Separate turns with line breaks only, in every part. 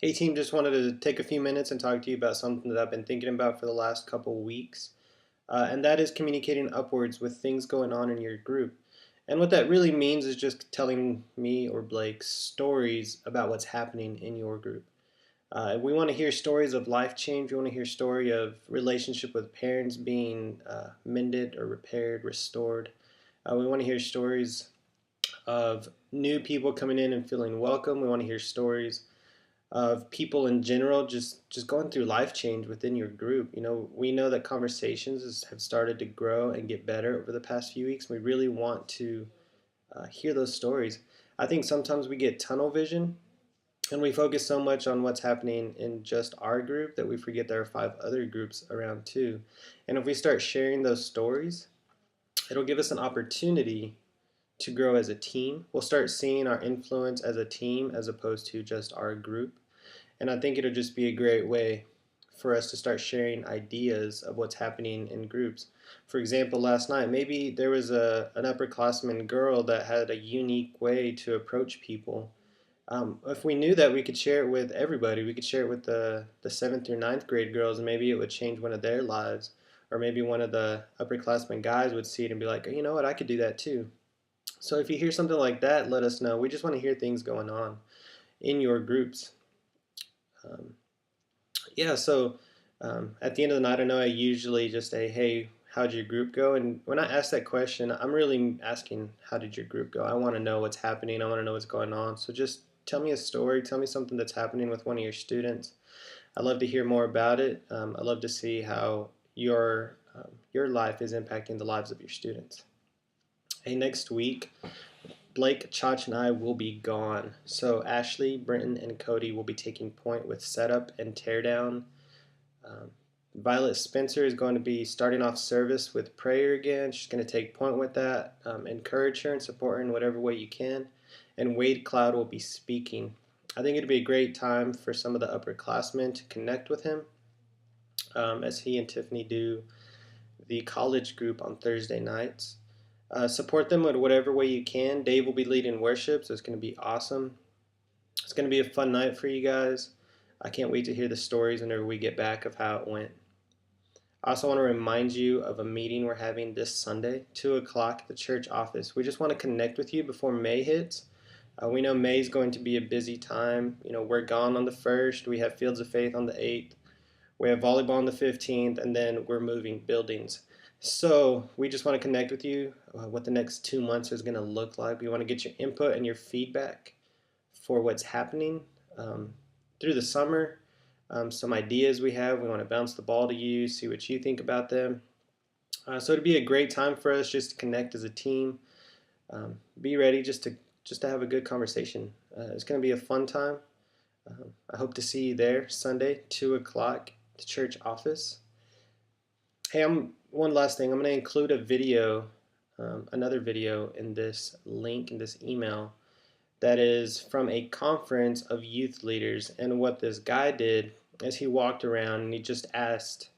Hey team, just wanted to take a few minutes and talk to you about something that I've been thinking about for the last couple weeks, and that is communicating upwards with things going on in your group. And what that really means is just telling me or Blake stories about what's happening in your group. We want to hear stories of life change. We want to hear story of relationship with parents being mended or repaired, restored. We want to hear stories of new people coming in and feeling welcome. We want to hear stories of people in general just going through life change within your group. We know that have started to grow and get better over the past few weeks. We really want to hear those stories. I think sometimes we get tunnel vision and we focus so much on what's happening in just our group that we forget there are 5 other groups around too. And if we start sharing those stories, it'll give us an opportunity to grow as a team. We'll start seeing our influence as a team as opposed to just our group. And I think it'll just be a great way for us to start sharing ideas of what's happening in groups. For example, last night, maybe there was an upperclassman girl that had a unique way to approach people. If we knew that, we could share it with everybody. We could share it with the 7th through 9th grade girls, and maybe it would change one of their lives. Or maybe one of the upperclassmen guys would see it and be like, you know what, I could do that too. So if you hear something like that, let us know. We just want to hear things going on in your groups. Um, yeah, so at the end of the night, I know I usually just say, hey, how'd your group go? And when I ask that question, I'm really asking, how did your group go? I want to know what's happening. I want to know what's going on. So just tell me a story. Tell me something that's happening with one of your students. I'd love to hear more about it. I'd love to see how your life is impacting the lives of your students. Hey, next week, Blake, Chach, and I will be gone. So Ashley, Brenton, and Cody will be taking point with setup and teardown. Um, Violet Spencer is going to be starting off service with prayer again. She's going to take point with that. Encourage her and support her in whatever way you can. And Wade Cloud will be speaking. I think it'd be a great time for some of the upperclassmen to connect with him as he and Tiffany do the college group on Thursday nights. Support them in whatever way you can. Dave will be leading worship, so it's going to be awesome. It's going to be a fun night for you guys. I can't wait to hear the stories whenever we get back of how it went. I also want to remind you of a meeting we're having this Sunday, 2 o'clock at the church office. We just want to connect with you before May hits. We know May is going to be a busy time. We're gone on the 1st. We have Fields of Faith on the 8th. We have volleyball on the 15th, and then we're moving buildings. So we just want to connect with you, what the next 2 months is going to look like. We want to get your input and your feedback for what's happening through the summer. Some ideas we have. We want to bounce the ball to you, see what you think about them. So it'd be a great time for us just to connect as a team. Be ready just to have a good conversation. It's going to be a fun time. I hope to see you there Sunday, 2 o'clock, the church office. Hey, one last thing. I'm going to include a video, another video in this link, in this email, that is from a conference of youth leaders. And what this guy did is he walked around and he just asked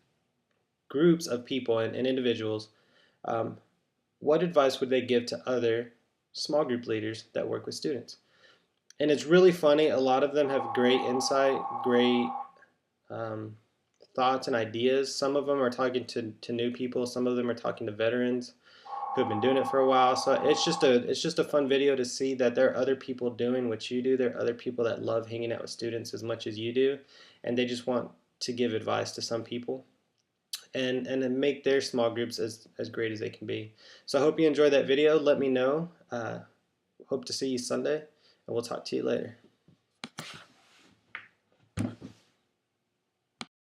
groups of people and individuals what advice would they give to other small group leaders that work with students. And it's really funny. A lot of them have great insight, great thoughts and ideas. Some of them are talking to new people. Some of them are talking to veterans who have been doing it for a while. So it's just a fun video to see that there are other people doing what you do. There are other people that love hanging out with students as much as you do, and they just want to give advice to some people and then make their small groups as great as they can be. So I hope you enjoyed that video. Let me know. Hope to see you Sunday, and we'll talk to you later.